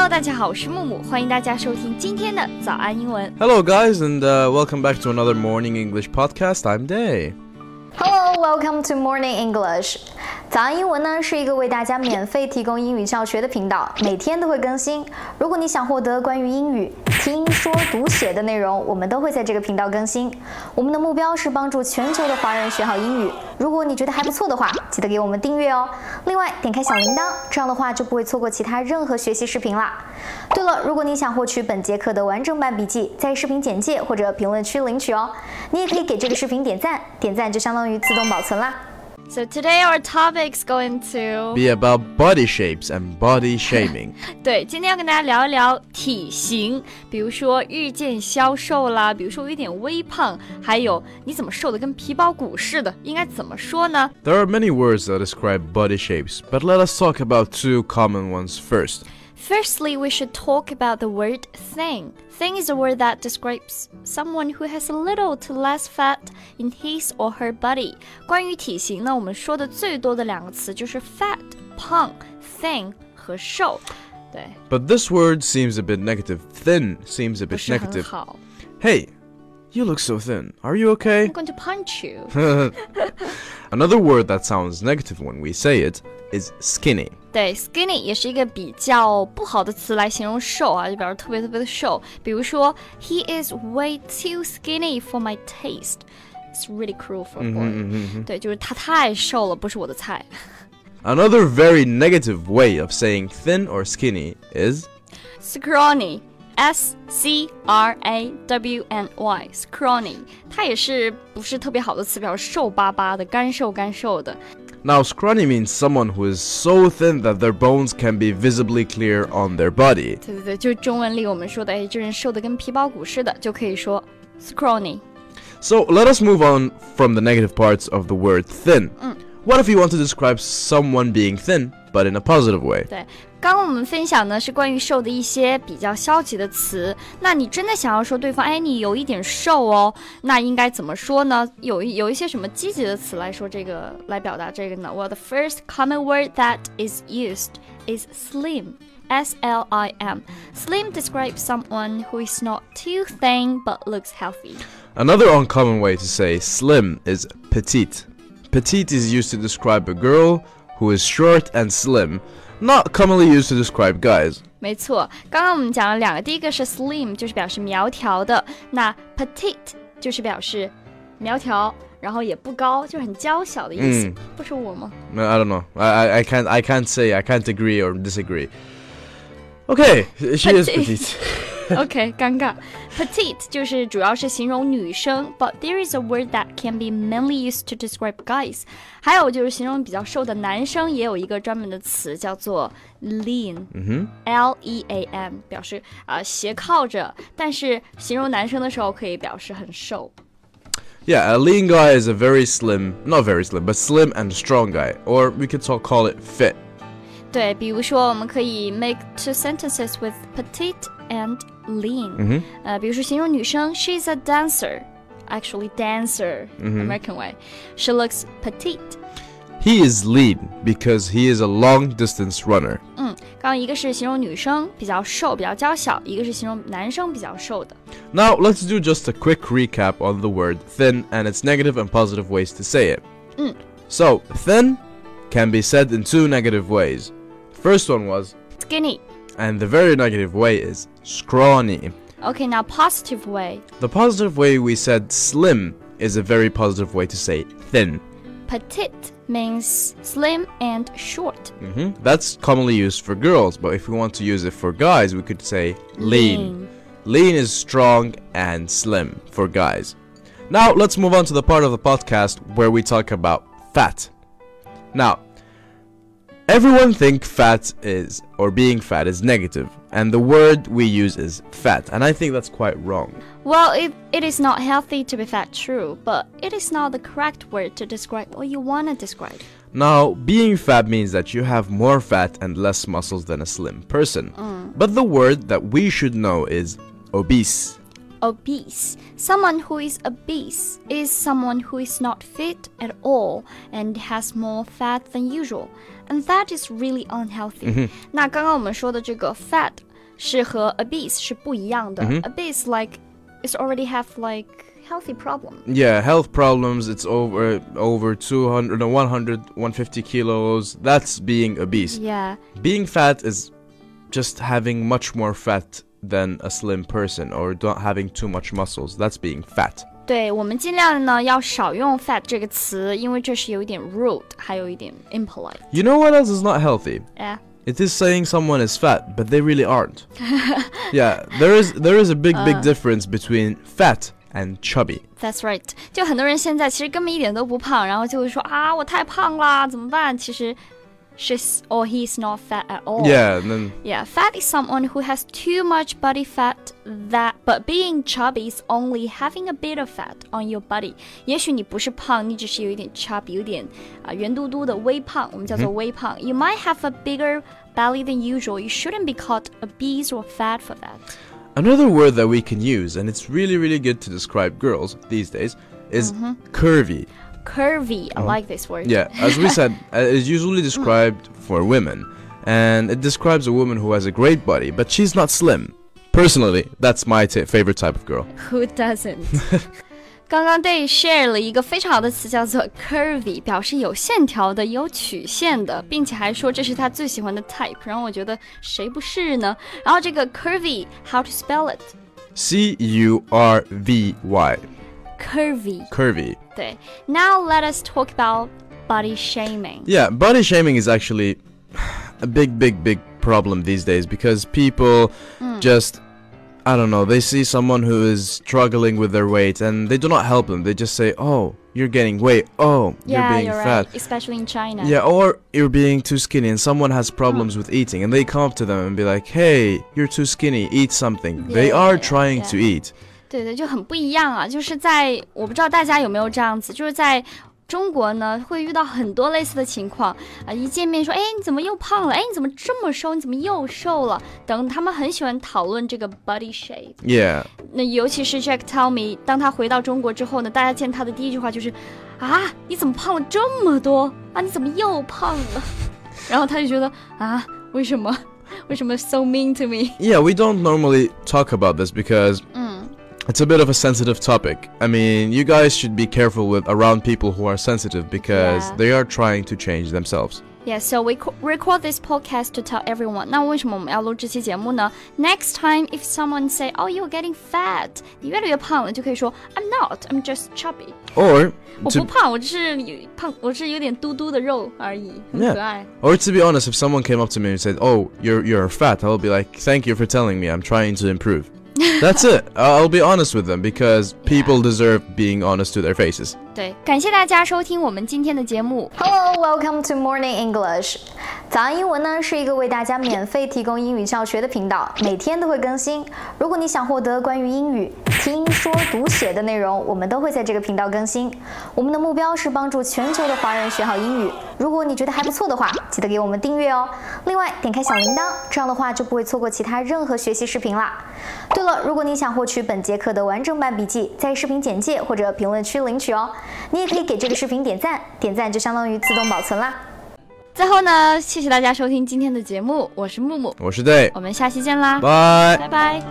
Hello， 大家好，我是木木，欢迎大家收听今天的早安英文。Hello guys, and welcome back to another Morning English podcast. I'm Day.Hello, welcome to Morning English. 早安英文呢是一个为大家免费提供英语教学的频道，每天都会更新。如果你想获得关于英语听说读写的内容，我们都会在这个频道更新。我们的目标是帮助全球的华人学好英语。如果你觉得还不错的话，记得给我们订阅哦。另外，点开小铃铛，这样的话就不会错过其他任何学习视频啦。对了，如果你想获取本节课的完整版笔记，在视频简介或者评论区领取哦。你也可以给这个视频点赞，点赞就相当于自动保存啦。So today our topic is going to be about body shapes and body shaming. 对，今天要跟大家聊一聊体型，比如说日渐消瘦啦，比如说有点微胖，还有你怎么瘦的跟皮包骨似的，应该怎么说呢？ There are many words that describe body shapes, but let us talk about two common ones first. Firstly, we should talk about the word thin. Thin is a word that describes someone who has a little to less fat in his or her body. 关于体型呢，我们说的最多的两个词就是 fat 胖 thin 和瘦。对。But this word seems a bit negative. Thin seems a bit negative. 不是很好。Hey, you look so thin. Are you okay? I'm going to punch you. Another word that sounds negative when we say it is skinny. 对 skinny 也是一个比较不好的词来形容瘦啊，就表示特别特别的瘦。比如说 He is way too skinny for my taste. It's really cruel for a boy. 对，就是他太瘦了，不是我的菜。Another very negative way of saying thin or skinny is scrawny. S-C-R-A-W-N-Y scrawny 它也是不是特别好的词，表示瘦巴巴的，干瘦干瘦的。Now, scrawny means someone who is so thin that their bones can be visibly clear on their body. 对对对，就是中文里我们说的，这人瘦的跟皮包骨似的，就可以说 scrawny. So, let us move on from the negative parts of the word thin. What if you want to describe someone being thin, but in a positive way? 对，刚刚我们分享呢是关于瘦的一些比较消极的词。那你真的想要说对方，哎，你有一点瘦哦，那应该怎么说呢？有一些什么积极的词来说这个，来表达这个呢？ Well, the first common word that is used is slim. S-L-I-M. Slim describes someone who is not too thin but looks healthy. Another uncommon way to say slim is petite. Petite is used to describe a girl who is short and slim, not commonly used to describe guys. 没错，刚刚我们讲了两个，第一个是 slim 就是表示苗条的，那 petite 就是表示苗条，然后也不高，就是很娇小的意思。不是我吗？ No, I don't know. I can't say. I can't agree or disagree. Okay, she is petite. OK, 尴尬。Petite 就是主要是形容女生 but there is a word that can be mainly used to describe guys. 还有就是形容比较瘦的男生也有一个专门的词叫做 lean. L-E-A-N 表示斜靠着，但是形容男生的时候可以表示很瘦。Yeah, a lean guy is a very slim, not very slim, but slim and strong guy. Or we could call it fit. 对，比如说我们可以 make two sentences with petite and lean. 比如说形容女生 she's a dancer. Actually dancer, American way. She looks petite. He is lean because he is a long distance runner. 刚刚一个是形容女生比较瘦比较娇小，一个是形容男生比较瘦的。Now let's do just a quick recap on the word thin and its negative and positive ways to say it. So, thin can be said in two negative ways. First one was skinny. And the very negative way is scrawny. Okay, now positive way. The positive way we said slim is a very positive way to say thin. Petite means slim and short. That's commonly used for girls, but if we want to use it for guys, we could say lean. Lean is strong and slim for guys. Now, let's move on to the part of the podcast where we talk about fat. Now, everyone thinks fat is, or being fat is negative, and the word we use is fat, and I think that's quite wrong. Well, it is not healthy to be fat, true, but it is not the correct word to describe what you want to describe. Now, being fat means that you have more fat and less muscles than a slim person. But the word that we should know is obese. Obese. Someone who is obese is someone who is not fit at all and has more fat than usual. And that is really unhealthy. 那刚刚我们说的这个 fat 是和 obese 是不一样的。obese like it's already have like healthy problem. Yeah, health problems. It's over 200, 100, 150 kilos. That's being obese. Yeah. Being fat is just having much more fat than a slim person or not having too much muscles. That's being fat. 对，我们尽量呢要少用 fat 这个词，因为这是有一点 rude， 还有一点 impolite. You know what else is not healthy? Yeah. It is saying someone is fat, but they really aren't. Yeah, there is a big difference between fat and chubby. That's right. 就很多人现在其实根本一点都不胖，然后就会说啊，我太胖啦，怎么办？其实she's or he's not fat at all. Yeah, fat is someone who has too much body fat but being chubby is only having a bit of fat on your body. 也许你不是胖，你只是有一点 chubby， 有点圆嘟嘟的微胖，我们叫做微胖。You might have a bigger belly than usual. You shouldn't be called obese or fat for that. Another word that we can use, and it's really, really good to describe girls these days, is curvy. Curvy, I like this word. Yeah, as we said, it's usually described for women, and it describes a woman who has a great body, but she's not slim. Personally, that's my favorite type of girl. Who doesn't? 刚刚 Day share 了一个非常好的词，叫做 curvy， 表示有线条的、有曲线的，并且还说这是他最喜欢的 type。然后我觉得谁不是呢？然后这个 curvy, how to spell it? C-U-R-V-Y. Curvy. 对。Now let us talk about body shaming. Yeah, body shaming is actually a big problem these days because people just, I don't know, they see someone who is struggling with their weight and they do not help them. They just say, oh, you're gaining weight. Oh, you're being fat. Right. Especially in China. Yeah, or you're being too skinny and someone has problems with eating and they come up to them and be like, hey, you're too skinny, eat something. They are trying to eat. 对对，就很不一样啊！就是在我不知道大家有没有这样子，就是在中国呢，会遇到很多类似的情况啊。一见面说，哎，你怎么又胖了？哎，你怎么这么瘦？你怎么又瘦了？等他们很喜欢讨论这个 body shape. Yeah. 那尤其是 Jack tell me， 当他回到中国之后呢，大家见他的第一句话就是啊，你怎么胖了这么多？啊，你怎么又胖了？然后他就觉得啊，为什么 so mean to me? Yeah, we don't normally talk about this because it's a bit of a sensitive topic. I mean, you guys should be careful with around people who are sensitive because they are trying to change themselves. Yeah, so we record this podcast to tell everyone. 那为什么我们要录这期节目呢？ Next time, if someone say, "Oh, you're getting fat," 你越来越胖了，就可以说 "I'm not, I'm just chubby." Or 我不胖，我只是胖，我是有点嘟嘟的肉而已，很可爱。Or to be honest, if someone came up to me and said, "Oh, you're fat," I'll be like, "Thank you for telling me. I'm trying to improve." That's it. I'll be honest with them because people deserve being honest to their faces. 对，感谢大家收听我们今天的节目。Hello, welcome to Morning English. 早安英文呢是一个为大家免费提供英语教学的频道，每天都会更新。如果你想获得关于英语听说读写的内容，我们都会在这个频道更新。我们的目标是帮助全球的华人学好英语。如果你觉得还不错的话，记得给我们订阅哦。另外，点开小铃铛，这样的话就不会错过其他任何学习视频啦。对了，如果你想获取本节课的完整版笔记，在视频简介或者评论区领取哦。你也可以给这个视频点赞，点赞就相当于自动保存啦。最后呢，谢谢大家收听今天的节目，我是木木，我是 Day， 我们下期见啦，拜拜拜。